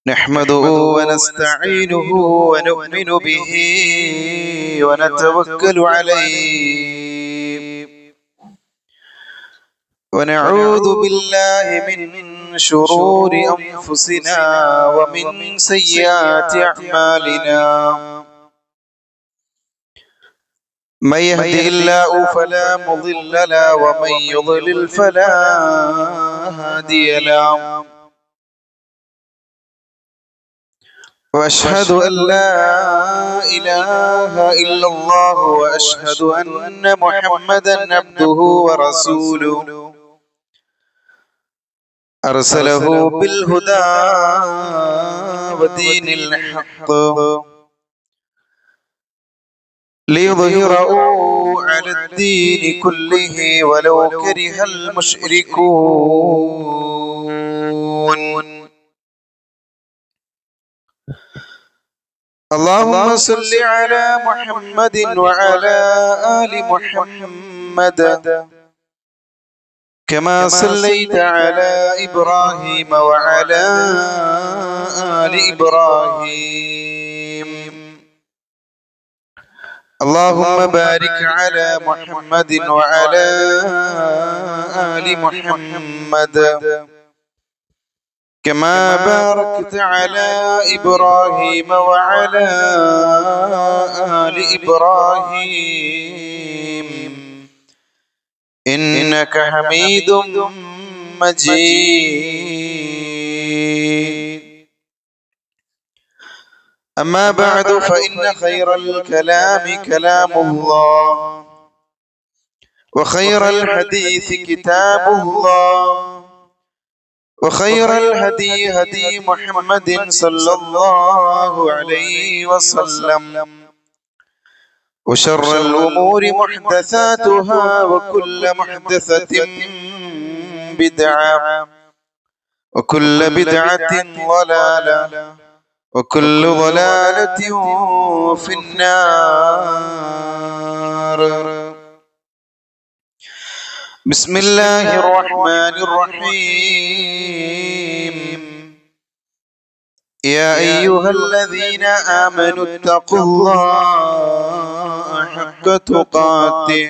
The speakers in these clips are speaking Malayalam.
نحمده ونستعينه ونؤمن به ونتوكل عليه ونعوذ بالله من شرور أنفسنا ومن سيئات أعمالنا من يهده الله فلا مضل له ومن يضلل فلا هادي له وأشهد أن لا إله إلا الله وأشهد أن محمدا عبده ورسوله أرسله بالهدى ودين الحق ليظهره على الدين كله ولو كره المشركون. اللهم صل على محمد وعلى آل محمد كما صليت على إبراهيم وعلى آل إبراهيم. اللهم بارك على محمد وعلى آل محمد كما باركت على إبراهيم وعلى آل إبراهيم إنك حميد مجيد. أما بعد فإن خير الكلام كلام الله وخير الحديث كتاب الله وخير الهدي هدي محمد صلى الله عليه وسلم وشر الأمور محدثاتها وكل محدثة بدعة وكل بدعة ضلالة وكل ضلالة في النار. بسم الله الرحمن الرحيم. يا أيها الذين آمنوا اتقوا الله حق تقاته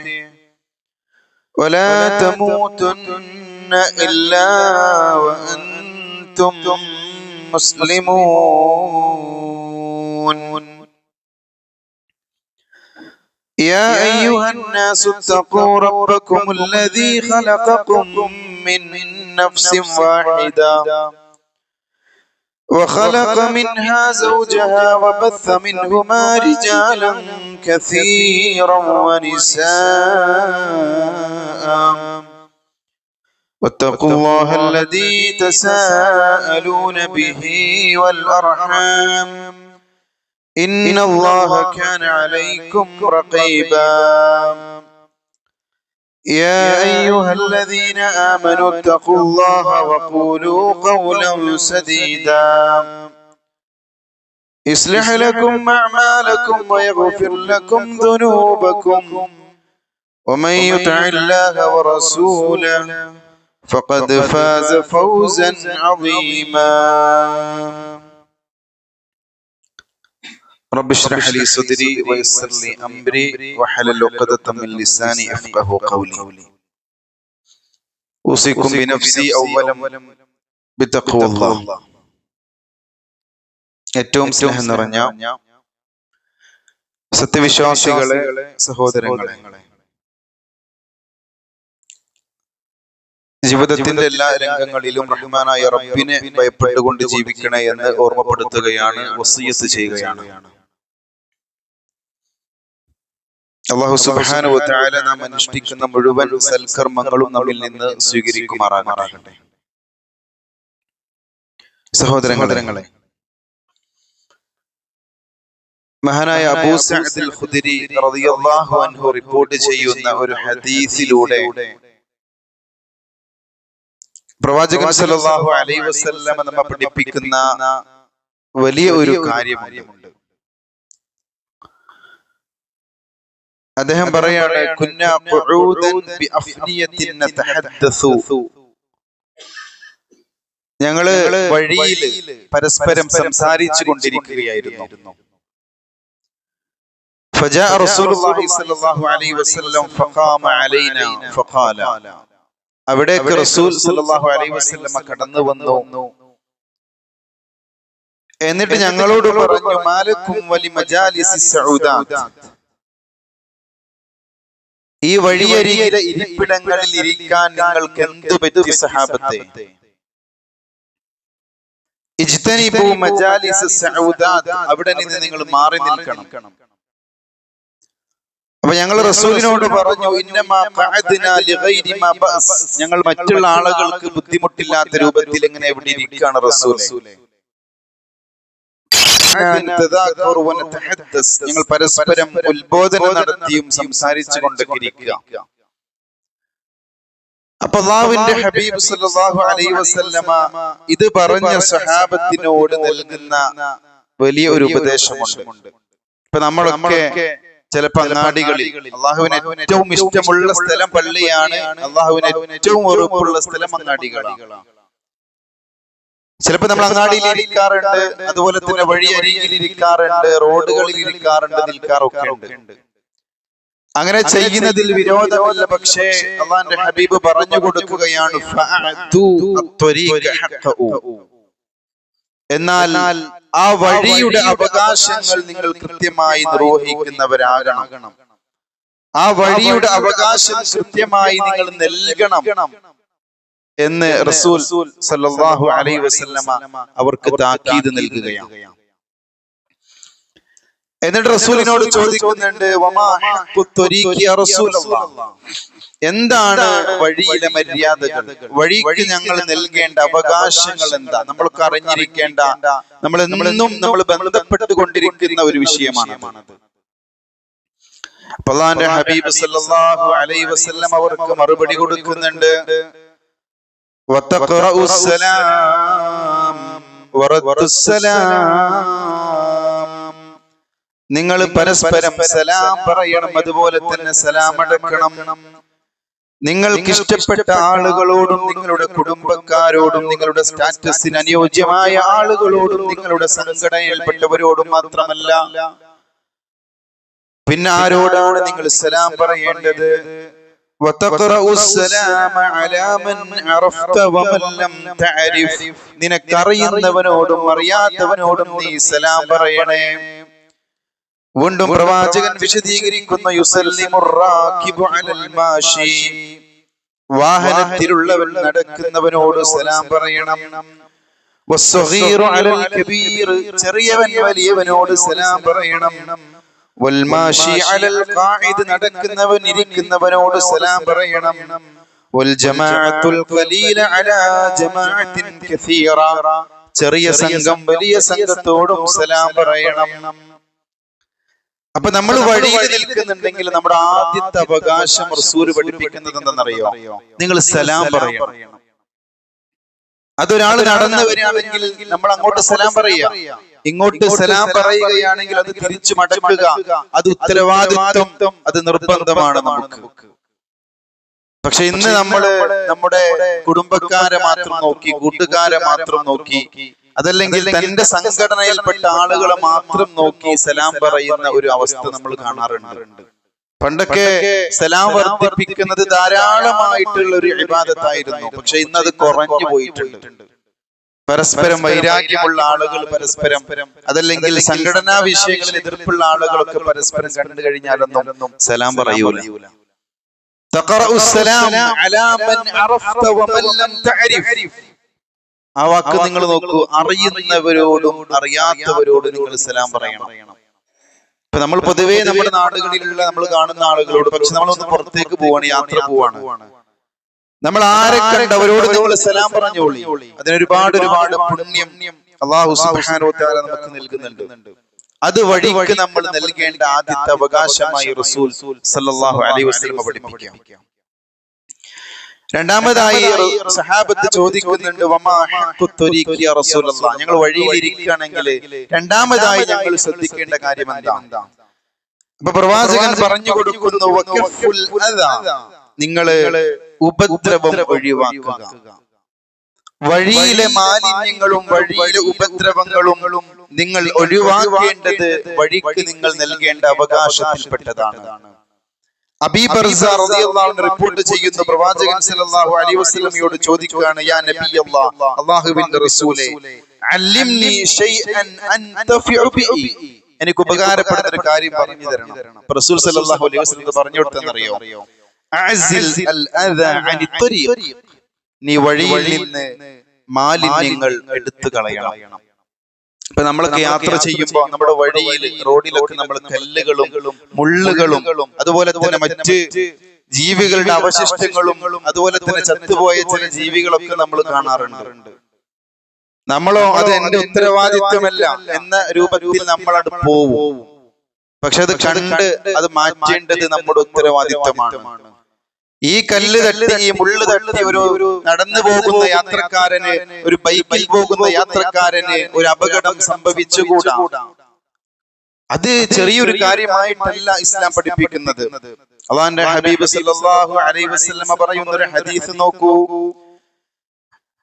ولا تموتن إلا وأنتم مسلمون. يا أيها الناس اتقوا ربكم الذي خلقكم من نفس واحدة وخلق منها زوجها وبث منهما رجالا كثيرا ونساء واتقوا الله الذي تساءلون به والأرحام إن الله كان عليكم رقيبا. يا أيها الذين آمنوا اتقوا الله وقولوا قولا سديدا يصلح لكم أعمالكم ويغفر لكم ذنوبكم ومن يطع الله ورسوله فقد فاز فوزا عظيما. رب اشرح لي صدري ويسر لي أمري واحلل عقدة من لساني يفقهوا قولي. أوصيكم بنفسي أولا بتقوى الله. ഏറ്റവും സ്നേഹം നിറഞ്ഞ സത്യവിശ്വാസികളെ, സഹോദരങ്ങളെ, ജീവിതത്തിന്റെ എല്ലാ രംഗങ്ങളിലും റഹ്മാനായ റബ്ബിനെ ഭയപ്പെട്ടുകൊണ്ട് ജീവിക്കണേ എന്ന് ഓർമ്മപ്പെടുത്തുകയാണ്, വസിയ്യത്ത് ചെയ്യുകയാണ്. അല്ലാഹു സുബ്ഹാനഹു വ തആല നാം അനുഷ്ഠിക്കുന്ന മുഴുവൻ സൽക്കർമ്മങ്ങളും നമ്മിൽ നിന്ന് സ്വീകരിക്കുമാറാകട്ടെ. സഹോദരങ്ങളെ, മഹാനായ അബൂ സഅദ് അൽ ഖുദരി റളിയല്ലാഹു അൻഹു റിപ്പോർട്ട് ചെയ്യുന്ന ഒരു ഹദീസിലൂടെ പ്രവാചകൻ സല്ലല്ലാഹു അലൈഹി വസല്ലം നമ്മെ പഠിപ്പിക്കുന്ന വലിയ ഒരു കാര്യമുണ്ട്. അദ്ദേഹം പറയാണ്, കുന്നാ ഖുഊദൻ ബിഅഫ്നിയത്തിൻ നതഹദ്ദസു ഞങ്ങള് വഴിയിൽ പരസ്പരം സംസാരിച്ചു കൊണ്ടിരിക്കുകയായിരുന്നു. فجاء رسول الله صلى الله عليه وسلم فقام علينا فقال അവിടേക്ക് റസൂൽ സല്ലല്ലാഹു അലൈഹി വസല്ലം കടന്നു വന്നു. എന്നിട്ട് ഞങ്ങളോട് പറഞ്ഞു, മാലക്കും വലി മജാലിസി സഊദാത്ത്, ഈ വഴിയരികിലെ ഇരിപ്പിടങ്ങളിൽ ഇരിക്കാൻ നിങ്ങൾക്ക് എന്തു പറ്റി സഹാബത്തെ? ഇജ്തനിബു മജാലിസ സഊദാത്ത്, അവിടെ നിന്ന് നിങ്ങൾ മാറി നിൽക്കണം. അപ്പൊ ഞങ്ങൾ റസൂലിനോട് പറഞ്ഞു, ഇന്നമാ ഖഅദ്നാ ലിഗൈരി മാ ബഅസ്, ഞങ്ങൾ മറ്റുള്ള ആളുകൾക്ക് ബുദ്ധിമുട്ടില്ലാത്ത രൂപത്തിൽ ഇങ്ങനെ ഇവിടെ ഇരിക്കുകയാണ് റസൂലേ. ഞങ്ങൾ പരസ്പരം ഉത്ബോധനം നടത്തിയും സംസാരിച്ചു കൊണ്ടിരിക്കുക. അപ്പൊ അല്ലാഹുവിന്റെ ഹബീബ് സല്ലല്ലാഹു അലൈഹി വസല്ലമ ഇത് പറഞ്ഞ സ്വഹാബത്തിനോട് നൽകുന്ന വലിയ ഒരു ഉപദേശമുണ്ട്. ഇപ്പൊ നമ്മളൊക്കെ ചിലപ്പോ അങ്ങാടികളിൽ, അള്ളാഹുവിന് ഏറ്റവും ഇഷ്ടമുള്ള സ്ഥലം പള്ളിയാണ്, അള്ളാഹുവിന് ഏറ്റവും ഉറപ്പുള്ള സ്ഥലം അങ്ങാടികളാണ്. ചിലപ്പോ നമ്മൾ അങ്ങാടിയിൽ ഇരിക്കാറുണ്ട്, അതുപോലെ തന്നെ വഴി അരികിൽ ഇരിക്കാറുണ്ട്, റോഡുകളിൽ ഇരിക്കാറുണ്ട്, നിൽക്കാറൊക്കെ ഉണ്ട്. അങ്ങനെ ചെയ്യുന്നതിൽ വിരോധമല്ല. പക്ഷേ അള്ളാഹുവിന്റെ ഹബീബ് പറഞ്ഞു കൊടുക്കുകയാണ്, എന്നാൽ ആ വഴിയുടെ അവകാശങ്ങൾ നിങ്ങൾ കൃത്യമായി നിർവഹിക്കുന്നവരാകണം. ആ വഴിയുടെ അവകാശം കൃത്യമായി നിങ്ങൾ നൽകണം എന്ന് റസൂൽ സല്ലല്ലാഹു അലൈഹി വസല്ലമ അവർക്ക് താക്കീത് നൽകുകയാണ്. എന്നിട്ട് റസൂലിനോട് ചോദിക്കുന്നുണ്ട്, വമാ ഹഖ്ഖു ത്വരീഖി യാ റസൂലല്ലാഹ്, എന്താണ് വഴിയിലെ മര്യാദകൾ, വഴിക്ക് ഞങ്ങൾ നൽകേണ്ട അവകാശങ്ങൾ എന്താ? നമ്മൾക്ക് അറിഞ്ഞിരിക്കേണ്ട, നമ്മൾ ബന്ധപ്പെട്ടുകൊണ്ടിരിക്കുന്ന ഒരു വിഷയമാണ്. അല്ലാഹുവിന്റെ ഹബീബ് സല്ലല്ലാഹു അലൈഹി വസല്ലം അവർക്ക് മറുപടി കൊടുക്കുന്നുണ്ട്, വതഖറഉസ് സലാം വറദ്ദുസ് സലാം, നിങ്ങൾ പരസ്പരം സലാം പറയണം, അതുപോലെ തന്നെ സലാം അടക്കണം. നിങ്ങൾക്ക് ഇഷ്ടപ്പെട്ട ആളുകളോടും നിങ്ങളുടെ കുടുംബക്കാരോടും നിങ്ങളുടെ സ്റ്റാറ്റസിന് അനുയോജ്യമായ ആളുകളോടും നിങ്ങളുടെ സംഘടനയിൽപ്പെട്ടവരോടും മാത്രമല്ല, പിന്നെ ആരോടാണ് നിങ്ങൾ സലാം പറയേണ്ടത്? നിനക്കറിയുന്നവനോടും അറിയാത്തവനോടും നീ സലാം പറയണേ. വീണ്ടും പ്രവാചകൻ വിശദീകരിക്കുന്നു, യുസല്ലിമുർ റാകിബു അലൽ മാശി, വാഹനത്തിലുള്ളവൻ നടക്കുന്നവനോട് സലാം പറയണം. വസ്സഗീറു അലൽ കബീർ, ചെറിയവൻ വലിയവനോട് സലാം പറയണം. വൽ മാശി അലൽ ഖാഇദ്, നടക്കുന്നവൻ ഇരിക്കുന്നവനോട് സലാം പറയണം. വൽ ജമാഅത്തുൽ ഖലീല അലാ ജമാഅത്തിൻ കസീറ, ചെറിയ സംഘം വലിയ സംഘത്തോടും സലാം പറയണം. അപ്പൊ നമ്മൾ വഴിയിൽ നിൽക്കുന്നുണ്ടെങ്കിൽ നമ്മുടെ ആദ്യത്തെ അവകാശം റസൂൽ പഠിപ്പിക്കുന്നത് എന്തെന്നറിയോ? നിങ്ങൾ സലാം പറയണം. അതൊരാൾ നടന്നു വരികയാണെങ്കിൽ നമ്മൾ അങ്ങോട്ട് സലാം പറയുക, ഇങ്ങോട്ട് സലാം പറയുകയാണെങ്കിൽ അത് തിരിച്ചു മടക്കുക. അത് ഉത്തരവാദിത്വം, അത് നിർബന്ധമാണ് നമുക്ക്. പക്ഷെ ഇന്ന് നമ്മള് നമ്മുടെ കുടുംബക്കാരെ മാത്രം നോക്കി, കൂട്ടുകാരെ മാത്രം നോക്കി, അതല്ലെങ്കിൽ തന്റെ സംഘടനയിൽപ്പെട്ട ആളുകളെ മാത്രം നോക്കി സലാം പറയുന്ന ഒരു അവസ്ഥ നമ്മൾ കാണാറുണ്ട്. പണ്ടൊക്കെ സലാം വർദ്ധിപ്പിക്കുന്നത് ധാരാളമായിട്ടുള്ള ഒരു ഇബാദത്തായിരുന്നു. പക്ഷെ ഇന്ന് അത് കുറഞ്ഞു പോയിട്ടുണ്ട്. പരസ്പരം വൈരാഗ്യമുള്ള ആളുകൾ പരസ്പരം, അതല്ലെങ്കിൽ സംഘടനാ വിഷയങ്ങളിൽ എതിർപ്പുള്ള ആളുകളൊക്കെ പരസ്പരം കണ്ടു കഴിഞ്ഞാലൊന്നും സലാം പറയൂല. ആ വാക്ക് നിങ്ങൾ നോക്കൂ, അറിയുന്നവരോടും അറിയാത്തവരോടും നിങ്ങൾ സലാം പറയണം. ഇപ്പൊ നമ്മൾ പൊതുവേ നമ്മുടെ നാടുകളിലുള്ള നമ്മൾ കാണുന്ന ആളുകളോട്, പക്ഷെ നമ്മളൊന്ന് പുറത്തേക്ക് പോവാണ്, യാത്ര പോവാണ്, നമ്മൾ ആരെ കണ്ടവരോട് നിങ്ങൾ സലാം പറഞ്ഞോളി. അതിനൊരുപാട് പുണ്യം അല്ലാഹു സുബ്ഹാനഹു വ തആല നമുക്ക് നൽകുന്നുണ്ട്. അത് വഴിക്ക് നമ്മൾ നൽകേണ്ട ആദ്യത്തെ അവകാശമായി റസൂൽ സല്ലല്ലാഹു അലൈഹി വസല്ലം പഠിപ്പിക്കുക. രണ്ടാമതായി സഹാബത്ത് ചോദിക്കുന്നുണ്ട്, വമാ ഹഖ്ഖു ത്വരീഖി യാ റസൂലല്ലാഹ്, ഞങ്ങൾ വഴിയിൽ ഇരിക്കുകയാണെങ്കിൽ രണ്ടാമതായി ഞങ്ങൾ ശ്രദ്ധിക്കേണ്ട കാര്യം എന്താ? അപ്പൊ പ്രവാചകൻ പറഞ്ഞു കൊടുക്കുന്നു, വകഫുൽ അദാ, നിങ്ങൾ ഉപദ്രവം ഒഴിവാക്കുക. വഴിയിലെ മാലിന്യങ്ങളും വഴിയിലെ ഉപദ്രവങ്ങളും നിങ്ങൾ ഒഴിവാക്കേണ്ടത് വഴിക്ക് നിങ്ങൾ നൽകേണ്ട അവകാശത്തിൽപ്പെട്ടതാണ്. അബീ ബർസ റളിയല്ലാഹു അൻഹു റിപ്പോർട്ട് ചെയ്യുന്ന പ്രവാചകൻ സല്ലല്ലാഹു അലൈഹി വസല്ലമയോട് ചോദിക്കുകയാണ്, യാ നബിയല്ലാഹ്, അല്ലാഹുവിന്റെ റസൂലേ, അല്ലിംനി ശൈഅൻ അൻതഫിഉ ബിഹി, എനിക്ക് ഉപകാരപ്പെടുന്ന ഒരു കാര്യം പറഞ്ഞു തരണം. റസൂൽ സല്ലല്ലാഹു അലൈഹി വസല്ലം പറഞ്ഞു കൊടുത്തെന്നറിയോ? അഅസിൽ അൽ അദാ അനി ത്വരീഖ്, നീ വഴിയിൽ നിന്ന് മാലിന്യങ്ങൾ എടുത്തു കളയണം. ഇപ്പൊ നമ്മളൊക്കെ യാത്ര ചെയ്യുമ്പോൾ നമ്മുടെ വഴിയിൽ റോഡിലൊക്കെ നമ്മൾ കല്ലുകളും മുള്ളുകളും അതുപോലെ തന്നെ മറ്റ് ജീവികളുടെ അവശിഷ്ടങ്ങളും അതുപോലെ തന്നെ ചത്തുപോയ ചില ജീവികളൊക്കെ നമ്മൾ കാണാറുണ്ട്. നമ്മളോ അത് എന്റെ ഉത്തരവാദിത്വമല്ല എന്ന രൂപത്തിൽ നമ്മളത് പോവും. പക്ഷെ അത് കണ്ട് അത് മാറ്റേണ്ടത് നമ്മുടെ ഉത്തരവാദിത്വമാണ്. ഈ കല്ല് തട്ടി ഈ മുള്ളു തട്ടി ഒരു നടന്നു പോകുന്ന യാത്രക്കാരന്, ഒരു ബൈക്കിൽ പോകുന്ന യാത്രക്കാരന് ഒരു അപകടം സംഭവിച്ചുകൂടാ. അത് ചെറിയൊരു കാര്യമായിട്ടല്ല ഇസ്ലാം പഠിപ്പിക്കുന്നത്. അല്ലാഹുവിന്റെ ഹബീബ് സല്ലല്ലാഹു അലൈഹി വസല്ലം പറയുന്ന ഒരു ഹദീസ് നോക്കൂ,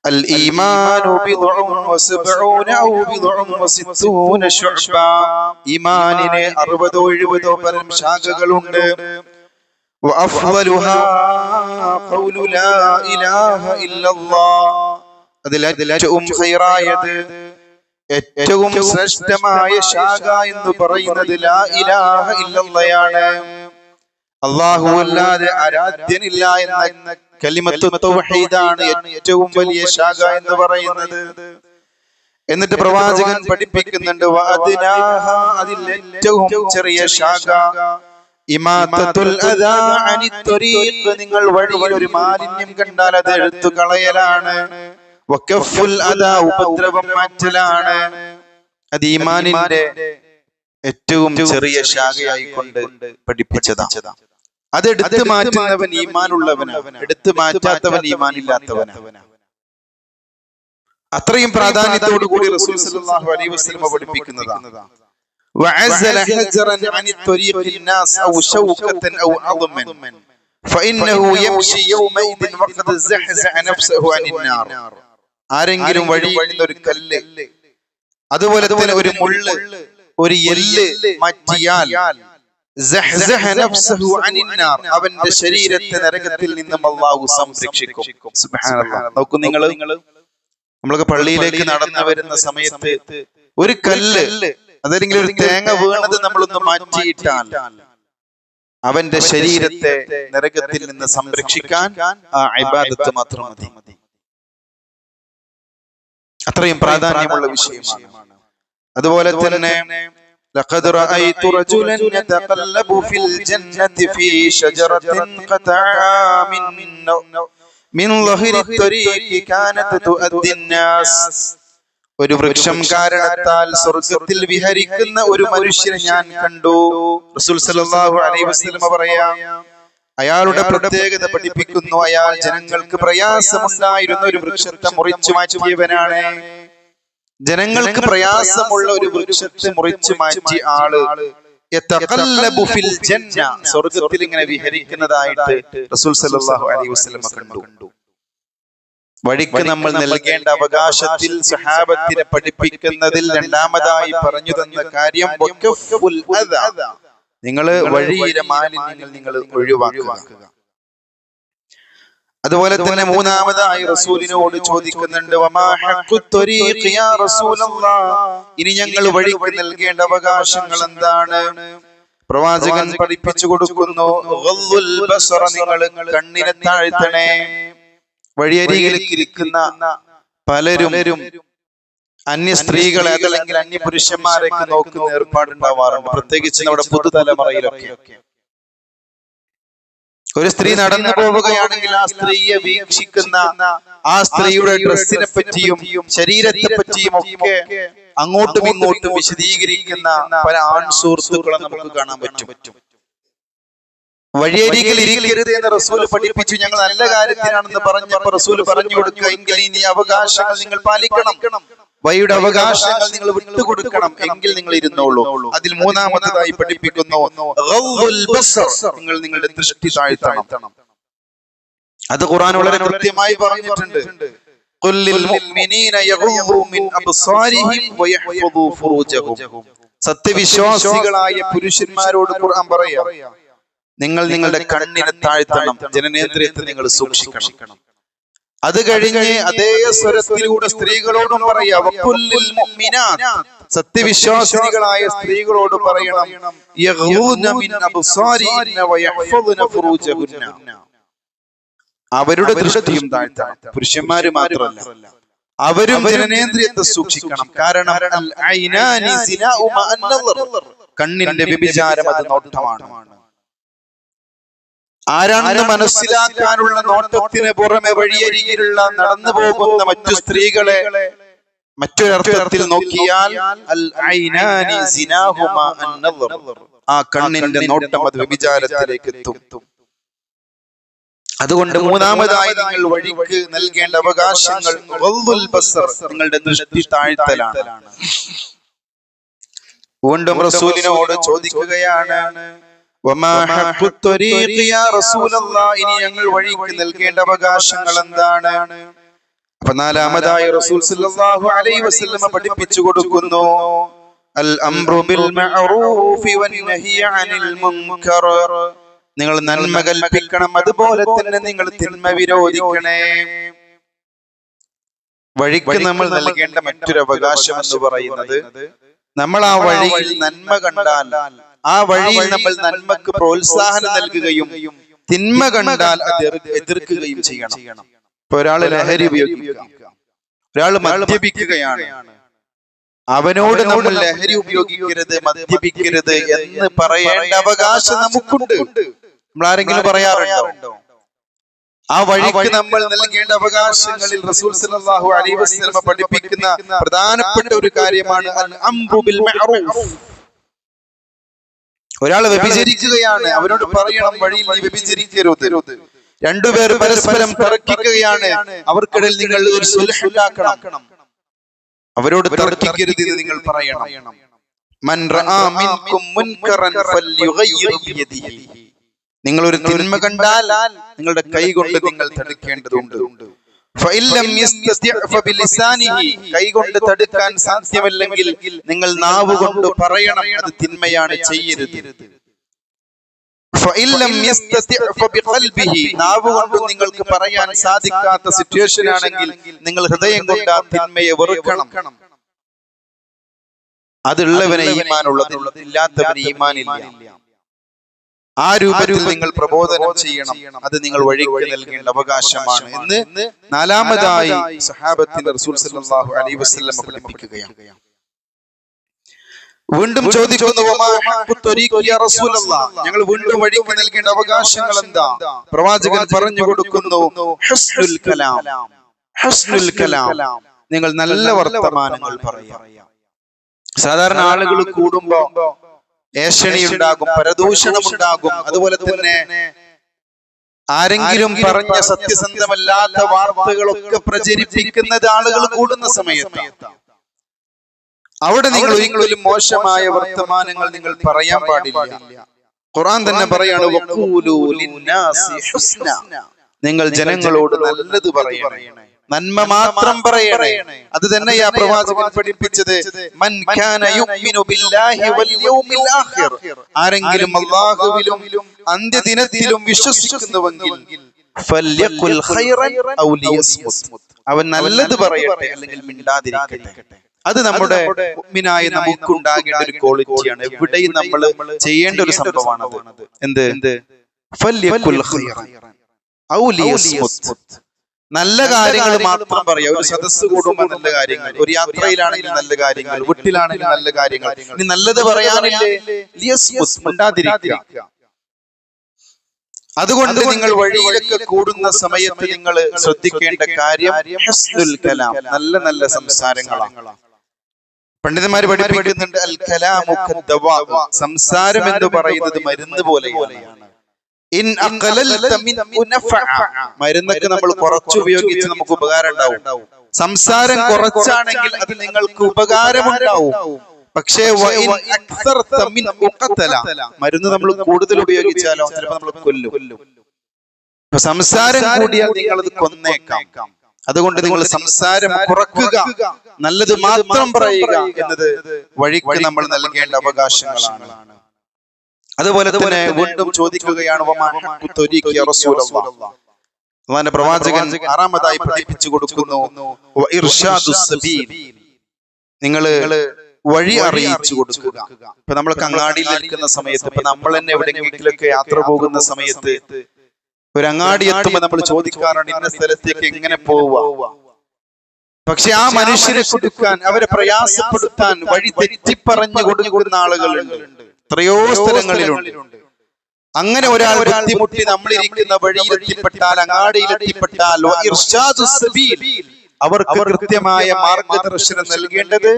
അൽ ഈമാനു ബിദ്ഉൻ വസബ്ഊന ഔ ബിദ്ഉൻ വസിത്തൂന ശുഅബ, ഈമാനിന് 60 70 പരം ശാഖകളുണ്ട്. وأفضلها قول لا إله إلا الله, അതിലേറ്റവും ഖൈറായത് ഏറ്റവും ശ്രേഷ്ഠമായ ശാഖ എന്ന് പറയുന്നത് ലാ ഇലാഹ ഇല്ലല്ലാഹയാണ്. അല്ലാഹു അല്ലാതെ ആരാധ്യനില്ല എന്ന കലിമത്തു തൗഹീദാണ് ഏറ്റവും വലിയ ശാഖ എന്ന് പറയുന്നത്. എന്നിട്ട് പ്രവാചകൻ പഠിപ്പിക്കുന്നുണ്ട്, വഅദ്നാഹ, അതിൽ ഏറ്റവും ചെറിയ ശാഖ ഇമാതത്തുൽ അദാ അനി ത്വരീഖ്, നിങ്ങൾ വഴിയിൽ ഒരു മാലിന്യം കണ്ടാൽ അത് എടുത്തു കളയലാണ്. വകഫുൽ അദാ, ഉപദ്രവം മാറ്റലാണ്. അത് ഈമാനിന്റെ ഏറ്റവും ചെറിയ ശാഖയായിക്കൊണ്ട് പഠിപ്പിച്ചതാണ്. അത് എടുത്തു മാറ്റുന്നവൻ ഈമാനുള്ളവനാണ്, എടുത്തു മാറ്റാത്തവൻ ഈമാനില്ലാത്തവനാണ്. അത്രയും പ്രാധാന്യത്തോടു കൂടി റസൂൽ സല്ലല്ലാഹു അലൈഹി വസല്ലം പഠിപ്പിക്കുന്നതാണ്. وعزل حجرا عن الطريق الناس أو شوكة أو عظما فإنه يمشي يومئذ وقد زحزح نفسه عن النار. ആരെങ്കിലും വഴിയിൽ ഒരു കല്ല് അതുപോലെ തന്നെ ഒരു മുള്ള് ഒരു എല്ല് മാറ്റിയാൽ زحزح نفسه عن النار, അവന്റെ ശരീരത്തെ നരകത്തിൽ നിന്നും അല്ലാഹു സംരക്ഷിക്കും. സുബ്ഹാനല്ലാഹ്. നോക്കൂ, നമ്മളൊക്കെ പള്ളിയിലേക്ക് നടന്നു വരുന്ന സമയത്ത് ഒരു കല്ല്, അതല്ലെങ്കിൽ ഒരു തേങ്ങ വീണത് നമ്മളൊന്ന് മാറ്റിയിട്ടാൽ അവന്റെ ശരീരത്തെ നരകത്തിൽ നിന്ന് സംരക്ഷിക്കാൻ ആ ഇബാദത്ത് മാത്രം മതി. അത്രയും പ്രാധാന്യമുള്ള വിഷയമാണ്. അതുപോലെ തന്നെ ലഖദ് റഅയ്തു റജുലൻ യതഖല്ലബു ഫിൽ ജന്നതി ഫീ ശജറത്തിൻ ഖതഅ മിൻ ളഹരി ത്വരീഖി കാനത് തുഅദ്ദി الناസ്, ഒരു വൃക്ഷം കാരണത്താൽ സ്വർഗ്ഗത്തിൽ വിഹരിക്കുന്ന ഒരു മനുഷ്യനെ ഞാൻ കണ്ടു. റസൂൽ സല്ലല്ലാഹു അലൈഹി വസല്ലം പറയാ, അയാളുടെ പ്രത്യേകത പഠിപ്പിക്കുന്നു. അയാൾ ജനങ്ങൾക്ക് പ്രയാസമുണ്ടായിരുന്ന ഒരു വൃക്ഷത്തെ മുറിച്ചു മാറ്റിയവനാണ്. ജനങ്ങൾക്ക് പ്രയാസമുള്ള ഒരു വൃക്ഷത്തെ മുറിച്ചു മാറ്റി ആള് യതഖല്ലബു ഫിൽ ജന്ന, സ്വർഗ്ഗത്തിൽ ഇങ്ങനെ വിഹരിക്കുന്നതായിട്ട് റസൂൽ സല്ലല്ലാഹു അലൈഹി വസല്ലം കണ്ടു. വഴിക്ക് നമ്മൾ നൽകേണ്ട അവകാശത്തിൽ സഹാബത്തിനെ പഠിപ്പിക്കുന്നതിൽ രണ്ടാമതായി പറഞ്ഞു തന്ന കാര്യം വഖഫുൽ അദാ, നിങ്ങൾ വഴിയിലെ മാലിന്യങ്ങൾ നിങ്ങൾ ഒഴിവാക്കുക. അതുപോലെ തന്നെ മൂന്നാമതായി റസൂലിനോട് ചോദിക്കുന്നുണ്ട്, വമാ ഹഖ്ഖു ത്വരീഖ് യാ റസൂലല്ലാഹ്, ഇനി ഞങ്ങൾ വഴിക്ക് നൽകേണ്ട അവകാശങ്ങൾ എന്താണ്? പ്രവാചകൻ പഠിപ്പിച്ചു കൊടുക്കുന്നു, ഗള്ളുൽ ബസറ, നിങ്ങൾ കണ്ണിനെ താഴ്ത്തണേ. വഴിയരികിലേക്ക് ഇരിക്കുന്ന പലരും അന്യ സ്ത്രീകളെ അതല്ലെങ്കിൽ അന്യ പുരുഷന്മാരെയൊക്കെ നോക്കുന്ന ഏർപ്പാടുണ്ടാവാറുണ്ട്, പ്രത്യേകിച്ച് നമ്മുടെ പുതുതലമുറയിലൊക്കെ. ഒരു സ്ത്രീ നടന്നു പോവുകയാണെങ്കിൽ ആ സ്ത്രീയെ വീക്ഷിക്കുന്ന, ആ സ്ത്രീയുടെ ഡ്രസ്സിനെ പറ്റിയും ശരീരത്തെ പറ്റിയും ഒക്കെ അങ്ങോട്ടും ഇങ്ങോട്ടും വിശദീകരിക്കുന്ന പല ആൺ സുഹൃത്തുക്കളെ നമുക്ക് കാണാൻ പറ്റും. വഴിയരികിൽ ഇരിക്കരുത് എന്ന് റസൂൽ പഠിപ്പിച്ചു. ഞങ്ങൾ നല്ല കാര്യത്തിനാണെന്ന് പറഞ്ഞപ്പോൾ റസൂൽ പറഞ്ഞു കൊടുക്കുക, എങ്കിൽ ഇനി അവകാശങ്ങൾ നിങ്ങൾ പാലിക്കണം, വഴിയുടെ അവകാശങ്ങൾ നിങ്ങൾ വിട്ടുകൊടുക്കണം, എങ്കിൽ നിങ്ങൾ ഇരുന്നോളൂ. അതിൽ മൂന്നാമതായി പഠിപ്പിക്കുന്നു, നിങ്ങൾ നിങ്ങളുടെ ദൃഷ്ടി താഴ്ത്തണം. അത് ഖുർആൻ വളരെ കൃത്യമായി പറഞ്ഞിട്ടുണ്ട്. ഖുൽ ലിൽ മുഅ്മിനീന യഗ്ളൂ മിൻ അബ്സാരിഹിം വയഹ്ഫദൂ ഫുറൂജഹും. സത്യവിശ്വാസികളായ പുരുഷന്മാരോട് ഖുർആൻ പറയാ, നിങ്ങൾ നിങ്ങളുടെ കണ്ണിനെ താഴ്ത്തണം, ജനനേന്ദ്രിയത്തെ നിങ്ങൾ സൂക്ഷിക്കണം. അത് കഴിഞ്ഞ് അതേ സ്വരത്തിലൂടെ സ്ത്രീകളോടും പറയാ, വഖുൽ ലിൽ മുഅ്മിനാത്ത്, സത്യവിശ്വാസികളായ സ്ത്രീകളോട് പറയണം, യഗ്ളൂന മിൻ അബ്സാരിഹിന്ന വയഹ്ഫദുന ഫുറൂജഹുന്ന, അവരുടെ ദൃഷ്ടിയും താഴ്ത്തണം. പുരുഷന്മാര് മാത്രമല്ല, അവരും ജനനേന്ദ്രിയത്തെ സൂക്ഷിക്കണം. കാരണം അൽ ഐനാനി സിനാഉ മഅൻ നളർ, കണ്ണിന്റെ വ്യഭിചാരം അത് നോട്ടമാണ്. ആരാണെന്ന് മനസ്സിലാക്കാനുള്ള നോട്ടത്തിന് പുറമെ വഴിയരികിലുള്ള നടന്നു പോകുന്ന മറ്റു സ്ത്രീകളെ മറ്റൊരർത്ഥത്തിൽ നോക്കിയാൽ അൽ ഐനാനി സിനാഹുമാ അൻ നളർ, ആ കണ്ണിന്റെ നോട്ടം അത് വ്യഭിചാരത്തിലേക്ക് എത്തും. അതുകൊണ്ട് മൂന്നാമതായി നിങ്ങൾ വഴിക്ക് നൽകേണ്ട അവകാശങ്ങൾ ഗദ്ദുൽ ബസർ, നിങ്ങളുടെ ദൃഷ്ടി താഴ്ത്തലാണ്. വീണ്ടും റസൂലിനോട് ചോദിക്കുകയാണ്, വമാ ഹഖ്ഖു ത്വരീഖി യാ റസൂലല്ലാഹ്, ഇനി ഞങ്ങൾ വഴിക്ക് നൽകേണ്ട അവകാശങ്ങൾ എന്താണ്? അപ്പൊ നാലാമതായി റസൂൽ സല്ലല്ലാഹു അലൈഹി വസല്ലം പഠിപ്പിച്ചു കൊടുക്കുന്നു, അൽ അംറു ബിൽ മഅറൂഫി വന്നഹി അനിൽ മുൻകർ, നിങ്ങൾ നന്മ കൽപ്പിക്കണം, അതുപോലെ തന്നെ നിങ്ങൾ തിന്മ വിരോധിക്കണേ. വഴിക്ക് നമ്മൾ നൽകേണ്ട മറ്റൊരു അവകാശം എന്ന് പറയുന്നത്, നമ്മൾ ആ വഴിയിൽ നന്മ കണ്ടാൽ ആ വഴിയിൽ നമ്മൾ നന്മക്ക് പ്രോത്സാഹനം നൽകുകയും തിന്മ കണ്ടാൽ അത് എതിർക്കുകയും ചെയ്യണം. ഇപ്പൊ ഒരാള് ലഹരി ഉപയോഗിക്കുക, ഒരാൾ മദ്യപിക്കുകയാണ്, അവനോട് നമ്മൾ ലഹരി ഉപയോഗിക്കരുത്, മദ്യപിക്കരുത് എന്ന് പറയേണ്ട അവകാശം നമുക്കുണ്ട്. നമ്മൾ ആരെങ്കിലും പറയാറുണ്ടോ? ആ വഴിക്ക് നമ്മൾ നൽകേണ്ട അവകാശങ്ങളിൽ റസൂൽ സല്ലല്ലാഹു അലൈഹി വസല്ലം പഠിപ്പിക്കുന്ന പ്രധാനപ്പെട്ട ഒരു കാര്യമാണ് അൽ അംറു ബിൽ മഅറൂഫ്. ഒരാൾ വ്യഭിചരിക്കുകയാണ്, അവരോട് പറയണം വഴിയിൽ നീ വ്യഭിചരിക്കരുത്. രണ്ടുപേർ പരസ്പരം തർക്കിക്കുകയാണ്, അവർക്കിടയിൽ നിങ്ങൾ ഒരു സുൽഹ് ഉണ്ടാക്കണം, അവരോട് തർക്കിക്കരുത് എന്ന് നിങ്ങൾ പറയണം. മൻ റആ മിൻകും മുൻകറൻ ഫല്യുഗയ്യിർ ബിയദിഹി, നിങ്ങൾ ഒരു തിന്മ കണ്ടാൽ നിങ്ങളുടെ കൈ കൊണ്ട് നിങ്ങൾ തടുക്കേണ്ടതുണ്ട്. ഫഇല്ലം യസ്തതി' ഫബിലിസാനിഹി, കൈ കൊണ്ട് തടുക്കാൻ സാധ്യമല്ലെങ്കിൽ നിങ്ങൾ നാവ് കൊണ്ട് പറയണം അത് തിന്മയാണ്, ചെയ്യരുത്. ഫഇല്ലം യസ്തതി' ഫബിഖൽബിഹി, നാവ് കൊണ്ട് നിങ്ങൾക്ക് പറയാൻ സാധിക്കാത്ത സിറ്റുവേഷൻ ആണെങ്കിൽ നിങ്ങൾ ഹൃദയം കൊണ്ട് ആ തിന്മയെ വെറുക്കണം. അതുള്ളവനെ ഈമാനുള്ളത്, ഇല്ലാത്തവന് ഈമാനില്ല. ആ രൂപത്തിൽ നിങ്ങൾ പ്രബോധനം ചെയ്യണം, അത് നിങ്ങൾ വഴിക്ക് നൽകേണ്ട അവകാശമാണ് എന്ന് നാലാമതായി സഹാബത്തിന് റസൂൽ സല്ലല്ലാഹു അലൈഹി വസല്ലം പഠിപ്പിക്കുകയാണ്. വീണ്ടും ചോദിക്കുന്നു, വമാ ഹഖ്ഖു ത്വരീഖി യാ റസൂലല്ലാഹ്, ഞങ്ങൾ വീണ്ടും വഴിക്ക് നൽകേണ്ട അവകാശങ്ങൾ എന്താ? പ്രവാചകൻ പറഞ്ഞു കൊടുക്കുന്നു, ഹുസ്നുൽ കലാം, ഹുസ്നുൽ കലാം, നിങ്ങൾ നല്ല വർത്തമാനങ്ങൾ പറയാം. സാധാരണ ആളുകൾ കൂടുമ്പോ ഏഷണി ഉണ്ടാകും, പരദൂഷണം ഉണ്ടാകും, അതുപോലെ തന്നെ ആരെങ്കിലും പറഞ്ഞ സത്യസന്ധമല്ലാത്ത വാർത്തകളൊക്കെ പ്രചരിപ്പിക്കുന്നത് ആളുകൾ കൂടുന്ന സമയത്ത് അവിടെ നിങ്ങൾ ഒരിക്കലും മോശമായ വർത്തമാനങ്ങൾ നിങ്ങൾ പറയാൻ പാടില്ല. ഖുർആൻ തന്നെ പറയാണ്, വഖൂലു ലിന്നാസി ഹുസ്ന, നിങ്ങൾ ജനങ്ങളോട് നല്ലത് പറയണേ, നന്മ മാത്രം പറയണേ. അത് തന്നെയാ പ്രവാചകൻ പഠിപ്പിച്ചത്, മൻ കാന യുഅ്മിനു ബില്ലാഹി വൽ യൗമിൽ ആഖിർ, ആരെങ്കിലും അല്ലാഹുവിലും അന്ത്യദിനത്തിലും വിശ്വസിക്കുന്നുവെങ്കിൽ ഫല്യഖുൽ ഖൈറൻ ഔ ലിയസ്മുത്, അവൻ നല്ലത് പറയട്ടെ അല്ലെങ്കിൽ മിണ്ടാതിരിക്കട്ടെ. അത് നമ്മുടെ മുഅ്മിനായ നമുക്ക് ഉണ്ടാകേണ്ട ഒരു ക്വാളിറ്റിയാണ്. എവിടെയും നമ്മൾ ചെയ്യേണ്ട ഒരു സംഭവമാണ്. എന്ത്? ഫല്യഖുൽ ഖൈറൻ ഔ ലിയസ്മുത്, നല്ല കാര്യങ്ങൾ മാത്രം പറയാം. ഒരു സദസ്സ് കൂടുമ്പോൾ നല്ല കാര്യങ്ങൾ, ഒരു യാത്രയിലാണെങ്കിൽ നല്ല കാര്യങ്ങൾ, വീട്ടിലാണെങ്കിൽ നല്ല കാര്യങ്ങൾ. ഇനി നല്ലത് പറയാനില്ലേ, മിണ്ടാതിരിക്കുക. അതുകൊണ്ട് നിങ്ങൾ വഴിയിലൊക്കെ കൂടുന്ന സമയത്ത് നിങ്ങൾ ശ്രദ്ധിക്കേണ്ട കാര്യം ഹുസ്നുൽ കലാം, നല്ല നല്ല സംസാരങ്ങളാണ്. പണ്ഡിതന്മാര് പഠിപ്പിക്കുന്നുണ്ട്, അൽ കലാമു കദ്ദവാ, സംസാരം എന്ന് പറയുന്നത് മരുന്ന് പോലെയാണ്. മരുന്നൊക്കെ നമ്മൾ കുറച്ച് ഉപയോഗിച്ച് നമുക്ക് ഉപകാരം ഉണ്ടാവും. സംസാരം കുറച്ചാണെങ്കിൽ അത് നിങ്ങൾക്ക് ഉപകാരമുണ്ടാവും. പക്ഷേ മരുന്ന് നമ്മൾ കൂടുതൽ ഉപയോഗിച്ചാലോ ചിലപ്പോൾ നമ്മൾ കൊല്ലും. സംസാരം കൂടിയാൽ നിങ്ങൾ അത് കൊന്നേക്കാം. അതുകൊണ്ട് നിങ്ങൾ സംസാരം കുറക്കുക, നല്ലത് മാത്രം പറയുക എന്നത് വഴിക്ക് നമ്മൾ നൽകേണ്ട അവകാശങ്ങളാണ്. അതുപോലെ തന്നെ വീണ്ടും ചോദിക്കുകയാണ്, അല്ലാഹുവിന്റെ പ്രവാചകൻ ആറാമതായി പഠിപ്പിച്ചു കൊടുക്കുന്നു, നിങ്ങള് വഴി അറിയിച്ചു കൊടുക്കുക. ഇപ്പൊ നമ്മൾ അങ്ങാടിയിൽ നിൽക്കുന്ന സമയത്ത്, ഇപ്പൊ നമ്മൾ തന്നെ എവിടെയെങ്കിലൊക്കെ യാത്ര പോകുന്ന സമയത്ത് ഒരു അങ്ങാടി എത്തുമ്പോ നമ്മൾ ചോദിക്കാറുണ്ട്, ഇന്ന സ്ഥലത്തേക്ക് എങ്ങനെ പോവുക. പക്ഷെ ആ മനുഷ്യരെ കൊടുക്കാൻ, അവരെ പ്രയാസപ്പെടുത്താൻ വഴി തെറ്റിപ്പറഞ്ഞു കൊടുക്കുന്ന ആളുകളുണ്ട്, എത്രയോ സ്ഥലങ്ങളിലുണ്ട്. അങ്ങനെ ഒരാൾ ബുദ്ധിമുട്ടി നമ്മളിരിക്കുന്ന വഴിയിലെത്തിപ്പെട്ടാൽ, അങ്ങാടിയിലെത്തിപ്പെട്ടാൽ, അവർക്ക് കൃത്യമായ മാർഗദർശനം നൽകേണ്ടത്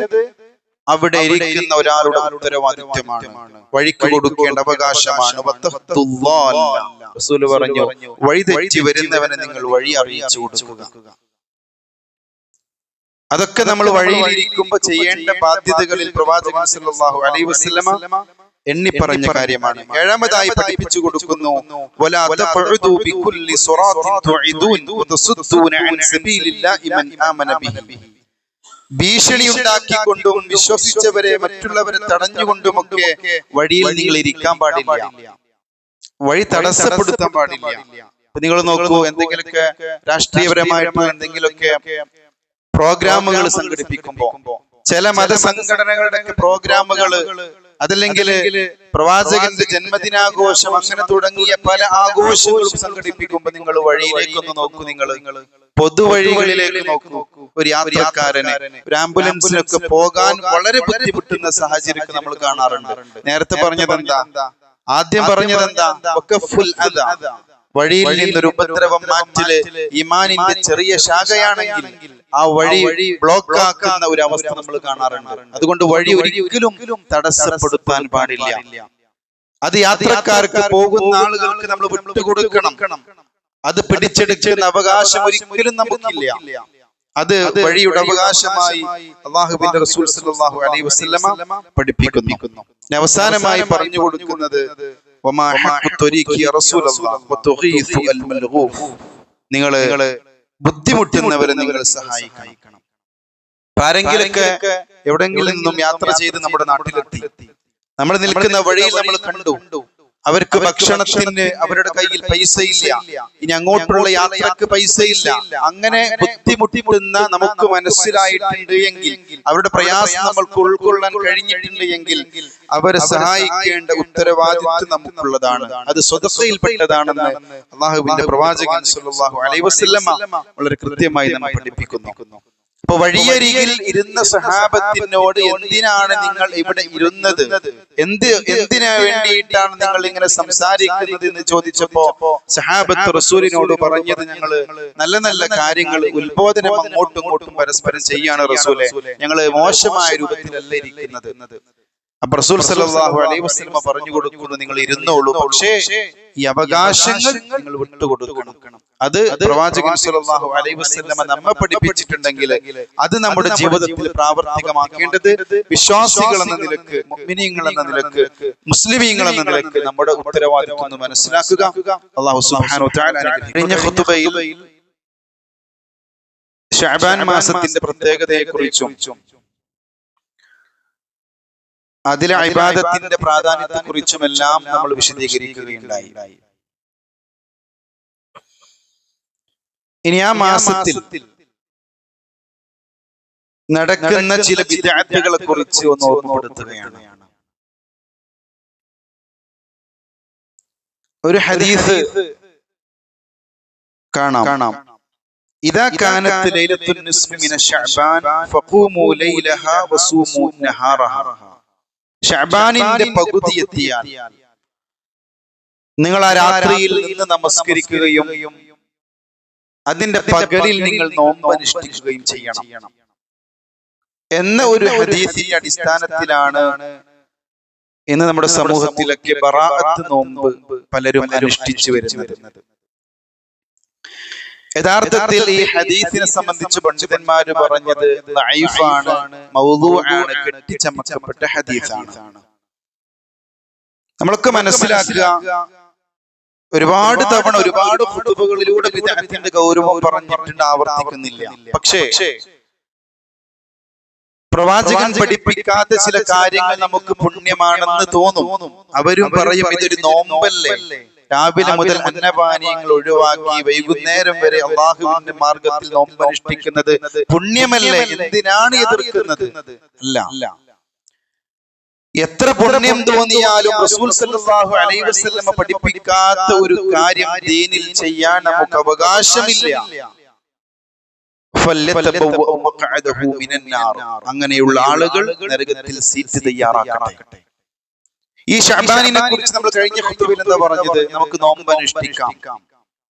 അവിടെ ഇരിക്കുന്ന ഒരാളുടെ ഉത്തരവാദിത്വമാണ്, വഴിക്ക് കൊടുക്കേണ്ട അവകാശമാണ്. റസൂൽ പറഞ്ഞു, വഴി തെറ്റി വരുന്നവനെ നിങ്ങൾ വഴി അറിയിച്ചു കൊടുക്കുക. അതൊക്കെ നമ്മൾ വഴിയിലിരിക്കുമ്പോൾ ചെയ്യേണ്ട ബാധ്യതകളിൽ പ്രവാചകൻ സല്ലല്ലാഹു അലൈഹി വസല്ലമ എണ്ണി പറഞ്ഞ കാര്യമാണ്. ഏഴാമതായി പഠിപ്പിച്ചു കൊടുക്കുന്നു, വലാ തഖഉദു ബികുല്ലി സിറാത്തിൻ തുഇദൂൻ വതസുദ്ദൂന അൻ സബീലില്ലാഹി മൻ ആമന ബിഹി. ഭീഷണി ഉണ്ടാക്കിക്കൊണ്ടും വിശ്വസിച്ചവരെ മറ്റുള്ളവരെ തടഞ്ഞുകൊണ്ടുമൊക്കെ വഴിയിൽ നിങ്ങൾ ഇരിക്കാൻ പാടില്ല, വഴി തടസ്സപ്പെടുത്താൻ പാടില്ല. നിങ്ങൾ നോക്കൂ, എന്തെങ്കിലുമൊക്കെ രാഷ്ട്രീയപരമായിട്ടുള്ള എന്തെങ്കിലുമൊക്കെ പ്രോഗ്രാമുകൾ സംഘടിപ്പിക്കുമ്പോ, ചില മതസംഘടനകളുടെ പ്രോഗ്രാമുകൾ, അതല്ലെങ്കിൽ പ്രവാചകന്റെ ജന്മദിനാഘോഷം, അങ്ങനെ തുടങ്ങിയ പല ആഘോഷങ്ങളും സംഘടിപ്പിക്കുമ്പോ നിങ്ങൾ വഴിയിലേക്കൊന്ന് നോക്കൂ. നിങ്ങൾ പൊതുവഴികളിലേക്ക് നോക്കൂ. ഒരു യാത്രക്കാരന്, ഒരു ആംബുലൻസിനൊക്കെ പോകാൻ വളരെ ബുദ്ധിമുട്ടുന്ന സാഹചര്യം നമ്മൾ കാണാറുണ്ട്. നേരത്തെ പറഞ്ഞതെന്താ? ആദ്യം പറഞ്ഞതെന്താ? വഴിയിൽ നിന്നൊരു ഉപദ്രവം മാറ്റല് ഈമാനിന്റെ ചെറിയ ശാഖയാണെങ്കിൽ ആ വഴി ബ്ലോക്ക് ആക്കുന്ന ഒരു അവസ്ഥ നമ്മൾ കാണാറുണ്ട്. അതുകൊണ്ട് വഴി ഒരിക്കലും തടസ്സപ്പെടുത്താൻ പാടില്ല. അത് യാത്രക്കാർക്ക്, പോകുന്ന ആളുകൾക്ക് നമ്മൾ വിട്ടുകൊടുക്കണം. അത് പിടിച്ചെടുക്കുന്ന അവകാശം ഒരിക്കലും നമുക്കില്ല. അത് വഴിയുടെ അവകാശമായി അല്ലാഹുവിന്റെ റസൂൽ സല്ലല്ലാഹു അലൈഹി വസല്ലമ പഠിപ്പിക്കുന്നു. അവസാനമായി പറഞ്ഞു കൊടുക്കുന്നത്, നിങ്ങള് ബുദ്ധിമുട്ടുന്നവരെ നിങ്ങൾ സഹായിക്കണം. ആരെങ്കിലൊക്കെ എവിടെങ്കിലും നിന്നും യാത്ര ചെയ്ത് നമ്മുടെ നാട്ടിലെത്തി, നമ്മൾ നിൽക്കുന്ന വഴിയിൽ നമ്മൾ കണ്ടു, അവർക്ക് ഭക്ഷണത്തിന് അവരുടെ കയ്യിൽ പൈസയില്ല, ഇനി അങ്ങോട്ടുള്ള യാത്രക്ക് പൈസയില്ല, അങ്ങനെ ബുദ്ധിമുട്ടുന്ന നമുക്ക് മനസ്സിലായിട്ടുണ്ട് എങ്കിൽ, അവരുടെ പ്രയാസം നമ്മൾക്ക് ഉൾക്കൊള്ളാൻ കഴിഞ്ഞിട്ടുണ്ട് എങ്കിൽ, അവരെ സഹായിക്കേണ്ട ഉത്തരവാദിത്വം നമുക്കുള്ളതാണ്. അത് സ്വതക്കയിൽപ്പെട്ടതാണെന്ന് അല്ലാഹുവിന്റെ പ്രവാചകൻ സല്ലല്ലാഹു അലൈഹി വസല്ലമ വളരെ കൃത്യമായി നമ്മെ പഠിപ്പിക്കുന്നു. അപ്പൊ വഴിയരികിൽ ഇരുന്ന സഹാബത്തിനോട്, എന്തിനാണ് നിങ്ങൾ ഇവിടെ ഇരുന്നത്, എന്തിനു വേണ്ടിയിട്ടാണ് നിങ്ങൾ ഇങ്ങനെ സംസാരിക്കുന്നത് എന്ന് ചോദിച്ചപ്പോ സഹാബത്ത് റസൂലിനോട് പറഞ്ഞത്, ഞങ്ങള് നല്ല നല്ല കാര്യങ്ങൾ ഉത്ബോധനം അങ്ങോട്ടും ഇങ്ങോട്ടും പരസ്പരം ചെയ്യാണ് റസൂലെ, ഞങ്ങള് മോശമായ രൂപത്തിലല്ല ഇരിക്കുന്നത്. അപ്പൊ റസൂൽ സല്ലല്ലാഹു അലൈഹി വസല്ലമ പറഞ്ഞു കൊടുക്കുന്നു, നിങ്ങൾ ഇരുന്നോളൂ, പക്ഷേ ഈ അവകാശങ്ങൾ നിങ്ങൾ വിട്ടുകൊടുക്കണം. അത് പ്രവാചകൻ സല്ലല്ലാഹു അലൈഹി വസല്ലമ നമ്മെ പഠിപ്പിച്ചിട്ടുണ്ടെങ്കിൽ അത് നമ്മുടെ ജീവിതത്തിൽ പ്രാവർത്തികമാക്കേണ്ടത് വിശ്വാസികൾ എന്ന നിലക്ക്, മുഅ്മിനീങ്ങൾ എന്ന നിലക്ക്, മുസ്ലിമീങ്ങൾ എന്ന നിലക്ക് നമ്മുടെ ഉത്തരവാദിത്വം മനസ്സിലാക്കുക. അല്ലാഹു സുബ്ഹാനഹു വ തആല കഴിഞ്ഞ ഖുതുബയിൽ ശഅബാൻ മാസത്തിന്റെ പ്രത്യേകതയെക്കുറിച്ചും അതിലെ ഇബാദത്തിന്റെ പ്രാധാന്യത്തെ കുറിച്ചുമെല്ലാം നമ്മൾ വിശദീകരിക്കുകയുണ്ടായി. ഇനി ആ മാസത്തിൽ നടക്കുന്ന ചില ബിദ്അത്തുകളെ കുറിച്ച് ഒന്ന് ഓർമ്മപ്പെടുത്തുകയാണ്. ഒരു ഹദീസ് കാണാം. ഇദാ കാനത്ത് ലൈലത്തുൻ നിസ്ഫി മിന ശഅബാൻ ഫഖൂമു ലൈലഹാ വസൂമു നഹാറഹാ. ശഅബാനിന്റെ പകുതി എത്തിയാൽ നിങ്ങൾ ആ രാത്രിയിൽ നിന്ന് നമസ്കരിക്കുകയും അതിന്റെ പകലിൽ നിങ്ങൾ നോമ്പ് അനുഷ്ഠിക്കുകയും ചെയ്യണം എന്ന ഒരു ഹദീസിന്റെ അടിസ്ഥാനത്തിലാണ് ഇന്ന് നമ്മുടെ സമൂഹത്തിലൊക്കെ ബറാഅത്ത് നോമ്പ് പലരും അനുഷ്ഠിച്ചു വരുന്നത്. യഥാർത്ഥത്തിൽ ഈ ഹദീസിനെ സംബന്ധിച്ച് പണ്ഡിതന്മാര് പറഞ്ഞത് ദഈഫാണ്, മൗദൂആണ്, കെട്ടിച്ചമക്കപ്പെട്ട ഹദീസാണ്. നമ്മളൊക്കെ മനസ്സിലാക്കുക, ഒരുപാട് തവണ ഒരുപാട് ഖുതുബകളിലൂടെ ബിദ്അത്തിന്റെ ഗൗരവം പറഞ്ഞിട്ടുണ്ട്, ആവർത്തിക്കുന്നില്ല. പക്ഷേ പ്രവാചകൻ പഠിപ്പിക്കാത്ത ചില കാര്യങ്ങൾ നമുക്ക് പുണ്യമാണെന്ന് തോന്നും. അവരും പറയും ഇതൊരു നോമ്പല്ലേ, രാവിലെ മുതൽ അന്നപാനീയങ്ങൾ ഒഴിവാക്കി വൈകുന്നേരം വരെ അള്ളാഹുവിന്റെ മാർഗത്തിൽ നോമ്പ് അനുഷ്ഠിക്കുന്നത് പുണ്യമല്ലേ, എന്തിനാണ് എതിർക്കുന്നത്? അല്ല, എത്ര പുണ്യം തോന്നിയാലും റസൂൽ സല്ലല്ലാഹു അലൈഹി വസല്ലം പഠിപ്പിക്കാത്ത ഒരു കാര്യം ദീനിൽ ചെയ്യാൻ നമുക്ക് അവകാശമില്ല. അങ്ങനെയുള്ള ആളുകൾ നരകത്തിൽ സീറ്റ് തയ്യാറാക്കട്ടെ. ഈ ശഅബാനിനെ കുറിച്ച് നമ്മൾ കഴിഞ്ഞ ഖുതുബയിൽ എന്താ പറഞ്ഞത്? നമുക്ക് നോമ്പ് അനുഷ്ഠിക്കാം,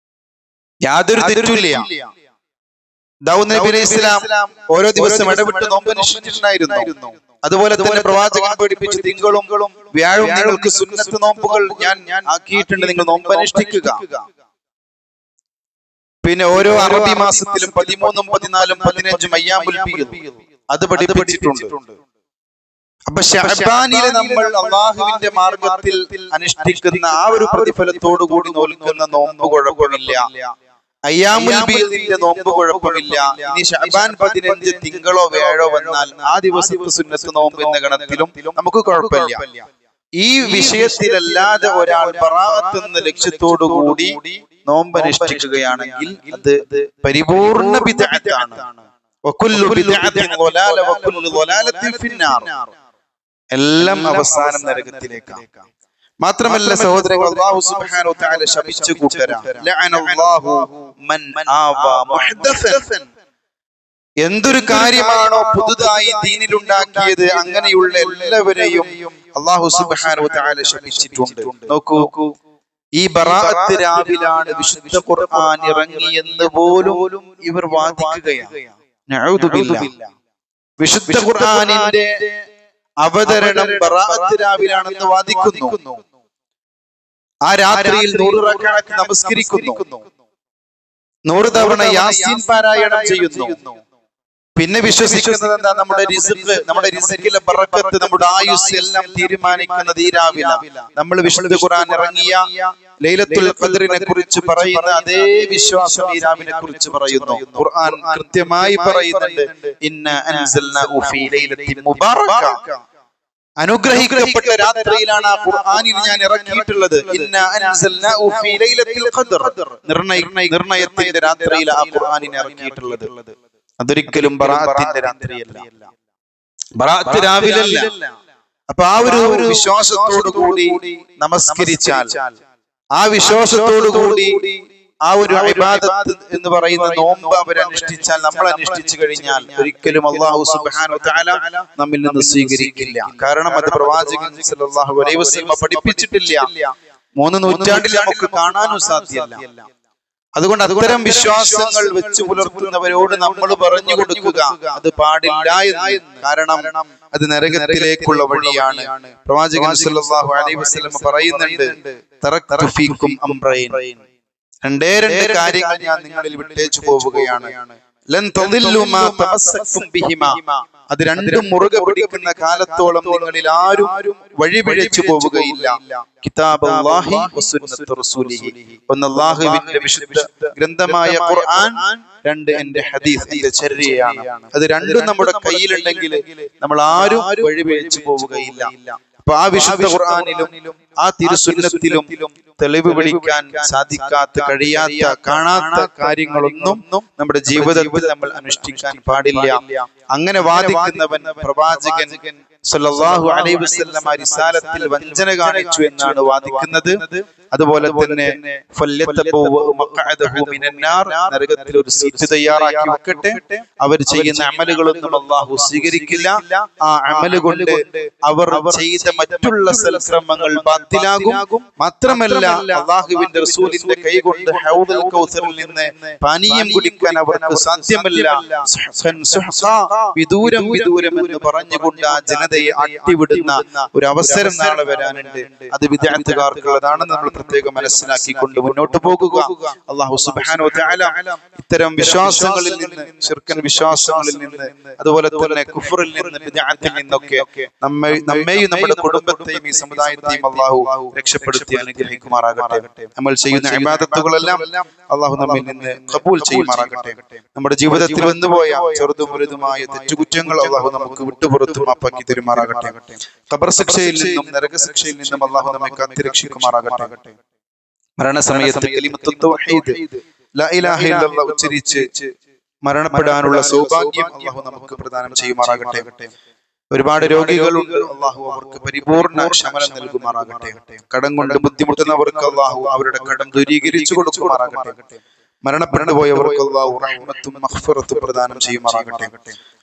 യാതൊരു തെറ്റുമില്ല. ദാവൂദ് നബി അലൈഹിസ്സലാം ഓരോ ദിവസം ഇടവിട്ട് നോമ്പ് അനുഷ്ഠിച്ചിട്ടുണ്ടായിരുന്നു. അതുപോലെ തന്നെ പ്രവാചകൻ പഠിപ്പിച്ചു തിങ്കളും വ്യാഴവും നിങ്ങൾക്ക് സുന്നത്ത് നോമ്പുകൾ ഞാൻ ആക്കിയിട്ടുണ്ട്, നിങ്ങൾ നോമ്പ് അനുഷ്ഠിക്കുക. പിന്നെ ഓരോ അറബി മാസത്തിലും 13, 14, 15 അയ്യാമുൽ ബീദ് അത് പഠിപ്പിച്ചിട്ടുണ്ട്. അപ്പൊ ശഅബാനിലെ നമ്മൾ അള്ളാഹുവിന്റെ മാർഗത്തിൽ അനുഷ്ഠിക്കുന്ന ആ ഒരു പ്രതിഫലത്തോടു കൂടി നോൽക്കുന്ന നോമ്പ് കുഴപ്പമില്ല, അയ്യാമുൽ ബീദിന്റെ നോമ്പ് കുഴപ്പമില്ല. ഇനി ശഅബാൻ 15 തിങ്കളോ വ്യാഴോ വന്നാൽ ആ ദിവസത്തെ സുന്നത്ത് നോമ്പ് എന്ന ഗണത്തിലും നമുക്ക് കുഴപ്പമില്ല. ഈ വിഷയത്തിലല്ലാതെ ഒരാൾ ബറാഅത്ത് എന്ന ലക്ഷ്യത്തോടു കൂടി നോമ്പ് അനുഷ്ഠിക്കുകയാണെങ്കിൽ അത് പരിപൂർണ ബിദ്അത്താണ്. വകുല്ലു ബിദ്അത്തിൻ ളലാല വകുല്ലു ളലാലത്തിൻ ഫിന്നാർ. എല്ലാം അവസാനം നരകത്തിലേക്കാണ്. മാത്രമല്ല സഹോദരങ്ങൾ, അല്ലാഹു സുബ്ഹാനഹു വ തആല ശപിച്ച കൂട്ടരാണ്. ലഅനല്ലാഹു മൻ ആവാ മുഹ്ദസൻ. എന്തൊരു കാര്യമാണോ പുതുതായി ദീനിലുണ്ടാക്കിയത് അങ്ങനെയുള്ള എല്ലാവരെയും അല്ലാഹു സുബ്ഹാനഹു വ തആല ശപിച്ചിട്ടുണ്ട്. നോക്കൂ, ഈ ബറാഅത്ത് രാവിലാണ് വിശുദ്ധ ഖുർആൻ ഇറങ്ങിയെന്ന് പോലും ഇവർ വാദിക്കുകയാണ്. നഊദു ബില്ലാഹ്. വിശുദ്ധ ഖുർആനിന്റെ അവതരണം ബറാഅത്ത് രാവിലാണെന്ന് വാദിക്കുന്നു. ആ രാത്രിയിൽ 100 റക്അത്ത് നമസ്കരിക്കുന്നു, 100 തവണ യാസീൻ പാരായണം ചെയ്യുന്നു. പിന്നെ വിശ്വസിക്കുന്നത് എന്താ? നമ്മുടെ റിസ്കിലെ ബറക്കത്ത്, നമ്മുടെ ആയുസ് എല്ലാം തീരുമാനിക്കുന്നത് ഈ രാവിലാണ്. നമ്മൾ വിശുദ്ധ ഖുർആൻ ഇറങ്ങിയ ലൈലത്തുൽ ഖദ്റിനെ കുറിച്ച് പറയുന്ന അതേ വിശ്വാസം ഈ രാവിനെ കുറിച്ച് പറയുന്നു. ഖുർആൻ കൃത്യമായി പറയുന്നുണ്ട്, ഇന്നാ അൻസൽനാഹു ഫീ ലൈലത്തിൻ മുബാറക. അനുഗ്രഹിക്കപ്പെട്ട രാത്രിയിലാണ് ആ ഖുർആനിൽ ഞാൻ ഇറക്കിയിട്ടുള്ളത്. ഇന്നാ അൻസൽനാഹു ഫീ ലൈലത്തിൽ ഖദ്ർ. നിർണയത്തിന്റെ രാത്രിയിൽ ആ ഖുർആനിനെ ഇറക്കിയിട്ടുള്ളത്. അതൊരിക്കലും ബറാഅത്തിന്റെ രാത്രിയല്ല, ബറാഅത്ത് രാവിലല്ല. അപ്പൊ ആ ഒരു വിശ്വാസത്തോടു കൂടി നമസ്കരിച്ചാൽ, ആ വിശ്വാസത്തോടു കൂടി ആ ഒരു ഇബാദത്ത് എന്ന് പറയുന്ന നോമ്പ് അവർ അനുഷ്ഠിച്ചാൽ, നമ്മൾ അനുഷ്ഠിച്ചു കഴിഞ്ഞാൽ ഒരിക്കലും അല്ലാഹു സുബ്ഹാനഹു വ തആല നമ്മിൽ നിന്ന് സ്വീകരിക്കില്ല. കാരണം അത് പ്രവാചകൻ സല്ലല്ലാഹു അലൈഹി വസല്ലം പഠിപ്പിച്ചിട്ടില്ല. 3 നൂറ്റാണ്ടിൽ നമുക്ക് കാണാനും സാധ്യമല്ല. അതുകൊണ്ട് അത്തരം വിശ്വാസങ്ങൾ വെച്ച് പുലർത്തുന്നവരോട് നമ്മൾ പറഞ്ഞു കൊടുക്കുക അത് പാടില്ല എന്ന്. കാരണം അത് നരകത്തിലേക്കുള്ള വഴിയാണ്. പ്രവാചകൻ സല്ലല്ലാഹു അലൈഹി വസല്ലം പറയുന്നുണ്ട്, തറക്തു ഫീകും അംറൈൻ. രണ്ടേ കാര്യങ്ങൾ ഞാൻ നിങ്ങളിൽ വിട്ടേച്ചു പോവുകയാണ്. ലൻ തദില്ലു മാ തമസ്സക്തും ബിഹിമാ. അത് രണ്ടും മുറുകെ പിടിക്കുന്ന കാലത്തോളം നിങ്ങളിൽ ആരും വഴിപിഴച്ചു പോവുകയില്ല. കിതാബുല്ലാഹി വസുന്നത്തു റസൂലിഹി. ഒന്ന് അല്ലാഹുവിന്റെ വിശുദ്ധ ഗ്രന്ഥമായ ഖുർആൻ, 2 എന്റെ ഹദീസ്, എന്റെ ചര്യയാണ്. അത് രണ്ടും നമ്മുടെ കയ്യിലുണ്ടെങ്കിൽ നമ്മൾ ആരും വഴിപിഴച്ചു പോവുകയില്ല. അപ്പൊ ആ വിശുദ്ധ ഖുർആനിലും ആ തിരുസുന്നത്തിലും തെളിവ് വിളിക്കാൻ സാധിക്കാത്ത, കഴിയാത്ത, കാണാത്ത കാര്യങ്ങളൊന്നും നമ്മുടെ ജീവിതത്തിൽ നമ്മൾ അനുഷ്ഠിക്കാൻ പാടില്ല. അങ്ങനെ വാദിക്കുന്നവൻ പ്രവാചകൻ സല്ലല്ലാഹു അലൈഹി വസല്ലം റിസാലത്തിൽ വഞ്ചന കാണിച്ചു എന്നാണ് വാദിക്കുന്നത്. അതുപോലെ തന്നെ നരകത്തിൽ ഒരു സീറ്റ് തയ്യാറാക്കി വെക്കട്ടെ. അവർ ചെയ്യുന്ന അമലുകളൊന്നും അല്ലാഹു സ്വീകരിക്കില്ല. ആ അമല് കൊണ്ട് അവർ ചെയ്ത മറ്റുള്ള സൽക്രമങ്ങൾ ബാത്തിലാകും. മാത്രമല്ല അല്ലാഹുവിന്റെ റസൂലിന്റെ കൈകൊണ്ട് ഹൗദുൽ കൗസറിൽ നിന്ന് പാനീയം കുടിക്കാൻ അവർക്ക് സാധ്യമല്ല. വിദൂരം എന്ന് പറഞ്ഞുകൊണ്ട് ആ ജനതയെ അട്ടിവിടുന്ന ഒരു അവസരം നാളെ വരാനുണ്ട്. അത് വിദ്യാർത്ഥികാർക്കുള്ളതാണ്. നമ്മൾ പ്രത്യേകം മനസ്സിലാക്കിക്കൊണ്ട് മുന്നോട്ട് പോകുക. അല്ലാഹു സുബ്ഹാനഹു വ തആല ഇത്തരം വിശ്വാസങ്ങളിൽ നിന്ന്, ശിർക്കൻ വിശ്വാസങ്ങളിൽ നിന്ന്, അതുപോലെ തന്നെ കുഫറിൽ നിന്ന്, ബിദ്അത്തിൽ നിന്നൊക്കെ നമ്മെയും നമ്മുടെ കുടുംബത്തെയും ഈ സമുദായത്തെയും അല്ലാഹു രക്ഷപ്പെടുത്തി അനുഗ്രഹിക്കുമാറാകട്ടെ. നമ്മൾ ചെയ്യുന്ന ഇബാദത്തുകളെല്ലാം അല്ലാഹു നമ്മിൽ നിന്ന് ഖബൂൽ ചെയ്യുമാറാകട്ടെ. നമ്മുടെ ജീവിതത്തിൽ വന്നുപോയ ചെറുതും വലുതുമായ തെറ്റുകുറ്റങ്ങൾ അല്ലാഹു നമുക്ക് വിട്ടുപുറത്തു മാപ്പാക്കി തരുമാറാകട്ടെ. ഖബർ ശിക്ഷയിൽ നിന്നും നരകശിക്ഷയിൽ നിന്നും അല്ലാഹു നമ്മെ കാത്തുരക്ഷിക്കുമാറാകട്ടെ. മരണസമയത്ത് കലിമത്തുൽ തൗഹീദ് ലാ ഇലാഹ ഇല്ലല്ലാഹ് ഉച്ചരിച്ച് മരണപ്പെടാനുള്ള സൗഭാഗ്യം അല്ലാഹു നമുക്ക് പ്രദാനം ചെയ്യുമാറാകട്ടെ. ഒരുപാട് രോഗികളുണ്ട്, അല്ലാഹു അവർക്ക് പരിപൂർണ ശമനം നൽകുമാറാകട്ടെ. കടം കൊണ്ട് ബുദ്ധിമുട്ടുന്നവർക്ക് അല്ലാഹു അവരുടെ കടം ദൂരീകരിച്ചു കൊടുക്കുമാറാകട്ടെ. മരണപ്പെട്ടു പോയവർക്ക് അല്ലാഹു റഹ്മത്തും മഗ്ഫിറത്തും പ്രദാനം ചെയ്യുമാറാകട്ടെ.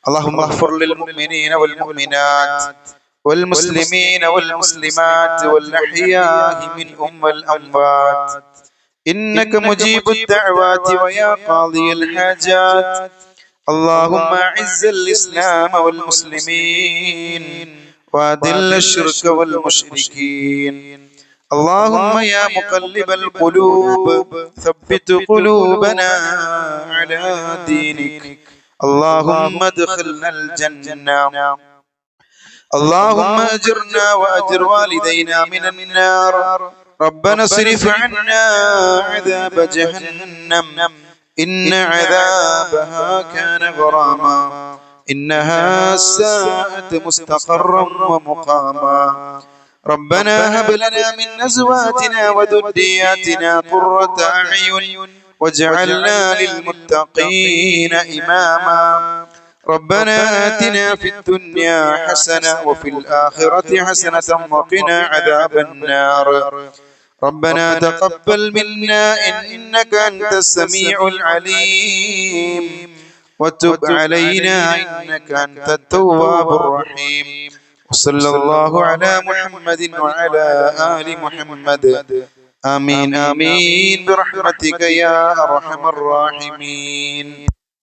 അല്ലാഹുമ്മ ഗ്ഫിർ ലിൽ മുഅ്മിനീന വൽ മുഅ്മിനാത്ത് വൽ മുസ്ലിമീന വൽ മുസ്ലിമാത്ത് വൽ അഹ്യാഇ മിൻഹും വൽ അംവാത് ഇന്നക മുജീബുദ് ദഅവാതി വയാ ഖാദിയൽ ഹാജാത്ത്. اللهم اعز الاسلام والمسلمين واذل الشرك والمشركين. اللهم يا مقلب القلوب ثبت قلوبنا على دينك. اللهم ادخلنا الجنة. اللهم اجرنا واجر والدينا من النار. ربنا اصرف عنا عذاب جهنم إن عذابها كان غراما إنها ساءت مستقرا ومقاما. ربنا هب لنا من أزواجنا وذرياتنا قرة أعين واجعلنا للمتقين إماما. ربنا آتنا في الدنيا حسنة وفي الآخرة حسنة وقنا عذاب النار. ربنا تقبل منا إنك أنت السميع العليم وتب علينا إنك أنت التواب الرحيم. وصلى الله على محمد وعلى آل محمد. آمين آمين برحمتك يا أرحم الراحمين.